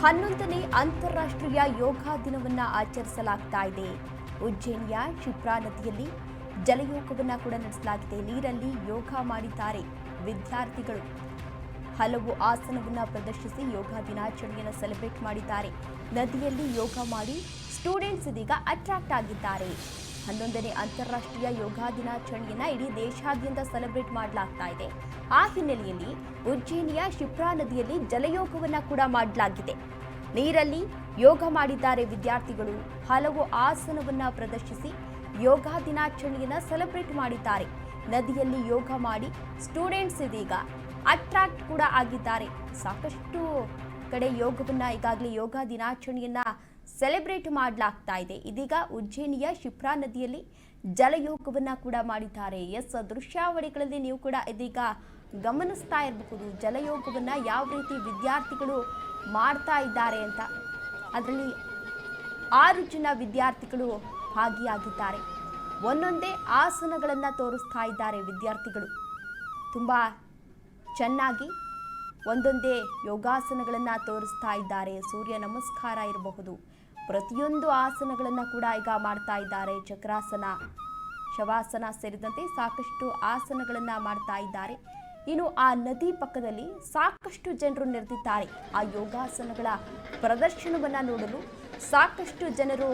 11ನೇ ಅಂತಾರಾಷ್ಟ್ರೀಯ ಯೋಗ ದಿನವನ್ನು ಆಚರಿಸಲಾಗ್ತಾ ಇದೆ. ಉಜ್ಜಯಿನಿಯ ಶಿಪ್ರಾ ನದಿಯಲ್ಲಿ ಜಲಯೋಗವನ್ನು ಕೂಡ ನಡೆಸಲಾಗಿದೆ. ನೀರಲ್ಲಿ ಯೋಗ ಮಾಡಿದ್ದಾರೆ ವಿದ್ಯಾರ್ಥಿಗಳು. ಹಲವು ಆಸನವನ್ನು ಪ್ರದರ್ಶಿಸಿ ಯೋಗ ದಿನಾಚರಣೆಯನ್ನು ಸೆಲೆಬ್ರೇಟ್ ಮಾಡಿದ್ದಾರೆ. ನದಿಯಲ್ಲಿ ಯೋಗ ಮಾಡಿ ಸ್ಟೂಡೆಂಟ್ಸ್ ಇದೀಗ ಅಟ್ರಾಕ್ಟ್ ಆಗಿದ್ದಾರೆ. 11ನೇ ಅಂತಾರಾಷ್ಟ್ರೀಯ ಯೋಗ ದಿನಾಚರಣೆಯನ್ನು ಇಡೀ ದೇಶಾದ್ಯಂತ ಸೆಲೆಬ್ರೇಟ್ ಮಾಡಲಾಗ್ತಾ ಇದೆ. ಆ ಹಿನ್ನೆಲೆಯಲ್ಲಿ ಉಜ್ಜಯಿನಿಯ ಶಿಪ್ರಾ ನದಿಯಲ್ಲಿ ಜಲಯೋಗವನ್ನು ಕೂಡ ಮಾಡಲಾಗಿದೆ. ನೀರಲ್ಲಿ ಯೋಗ ಮಾಡಿದ್ದಾರೆ ವಿದ್ಯಾರ್ಥಿಗಳು. ಹಲವು ಆಸನವನ್ನು ಪ್ರದರ್ಶಿಸಿ ಯೋಗ ದಿನಾಚರಣೆಯನ್ನು ಸೆಲೆಬ್ರೇಟ್ ಮಾಡಿದ್ದಾರೆ. ನದಿಯಲ್ಲಿ ಯೋಗ ಮಾಡಿ ಸ್ಟೂಡೆಂಟ್ಸ್ ಇದೀಗ ಅಟ್ರಾಕ್ಟ್ ಕೂಡ ಆಗಿದ್ದಾರೆ. ಸಾಕಷ್ಟು ಕಡೆ ಯೋಗವನ್ನು ಈಗಾಗಲೇ ಯೋಗ ದಿನಾಚರಣೆಯನ್ನು ಸೆಲೆಬ್ರೇಟ್ ಮಾಡಲಾಗ್ತಾ ಇದೆ. ಇದೀಗ ಉಜ್ಜಯಿನಿಯ ಶಿಪ್ರಾ ನದಿಯಲ್ಲಿ ಜಲಯೋಗವನ್ನು ಕೂಡ ಮಾಡಿದ್ದಾರೆ. ದೃಶ್ಯಾವಳಿಗಳಲ್ಲಿ ನೀವು ಕೂಡ ಇದೀಗ ಗಮನಿಸ್ತಾ ಇರಬಹುದು ಜಲಯೋಗವನ್ನು ಯಾವ ರೀತಿ ವಿದ್ಯಾರ್ಥಿಗಳು ಮಾಡ್ತಾ ಇದ್ದಾರೆ ಅಂತ. ಅದರಲ್ಲಿ 6 ಜನ ವಿದ್ಯಾರ್ಥಿಗಳು ಭಾಗಿಯಾಗಿದ್ದಾರೆ. ಒಂದೊಂದೇ ಆಸನಗಳನ್ನು ತೋರಿಸ್ತಾ ಇದ್ದಾರೆ ವಿದ್ಯಾರ್ಥಿಗಳು. ತುಂಬ ಚೆನ್ನಾಗಿ ಒಂದೊಂದೇ ಯೋಗಾಸನಗಳನ್ನು ತೋರಿಸ್ತಾ ಇದ್ದಾರೆ. ಸೂರ್ಯ ನಮಸ್ಕಾರ ಇರಬಹುದು, ಪ್ರತಿಯೊಂದು ಆಸನಗಳನ್ನು ಕೂಡ ಈಗ ಮಾಡ್ತಾ ಇದ್ದಾರೆ. ಚಕ್ರಾಸನ, ಶವಾಸನ ಸೇರಿದಂತೆ ಸಾಕಷ್ಟು ಆಸನಗಳನ್ನು ಮಾಡ್ತಾ ಇದ್ದಾರೆ. ಇನ್ನು ಆ ನದಿ ಪಕ್ಕದಲ್ಲಿ ಸಾಕಷ್ಟು ಜನರು ನೆರೆದಿದ್ದಾರೆ. ಆ ಯೋಗಾಸನಗಳ ಪ್ರದರ್ಶನವನ್ನು ನೋಡಲು ಸಾಕಷ್ಟು ಜನರು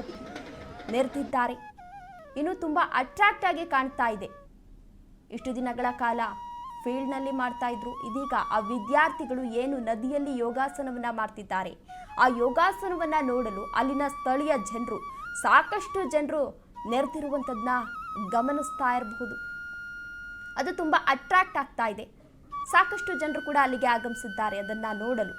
ನೆರೆದಿದ್ದಾರೆ. ಇನ್ನು ತುಂಬ ಅಟ್ರಾಕ್ಟ್ ಆಗಿ ಕಾಣ್ತಾ ಇದೆ. ಇಷ್ಟು ದಿನಗಳ ಕಾಲ ಫೀಲ್ಡ್ನಲ್ಲಿ ಮಾಡ್ತಾ ಇದ್ರು. ಇದೀಗ ಆ ವಿದ್ಯಾರ್ಥಿಗಳು ಏನು ನದಿಯಲ್ಲಿ ಯೋಗಾಸನವನ್ನು ಮಾಡ್ತಿದ್ದಾರೆ, ಆ ಯೋಗಾಸನವನ್ನು ನೋಡಲು ಅಲ್ಲಿನ ಸ್ಥಳೀಯ ಜನರು ಸಾಕಷ್ಟು ಜನರು ನೆರೆದಿರುವಂಥದ್ದನ್ನ ಗಮನಿಸ್ತಾ ಇರಬಹುದು. ಅದು ತುಂಬ ಅಟ್ರಾಕ್ಟ್ ಆಗ್ತಾ ಇದೆ. ಸಾಕಷ್ಟು ಜನರು ಕೂಡ ಅಲ್ಲಿಗೆ ಆಗಮಿಸಿದ್ದಾರೆ ಅದನ್ನು ನೋಡಲು.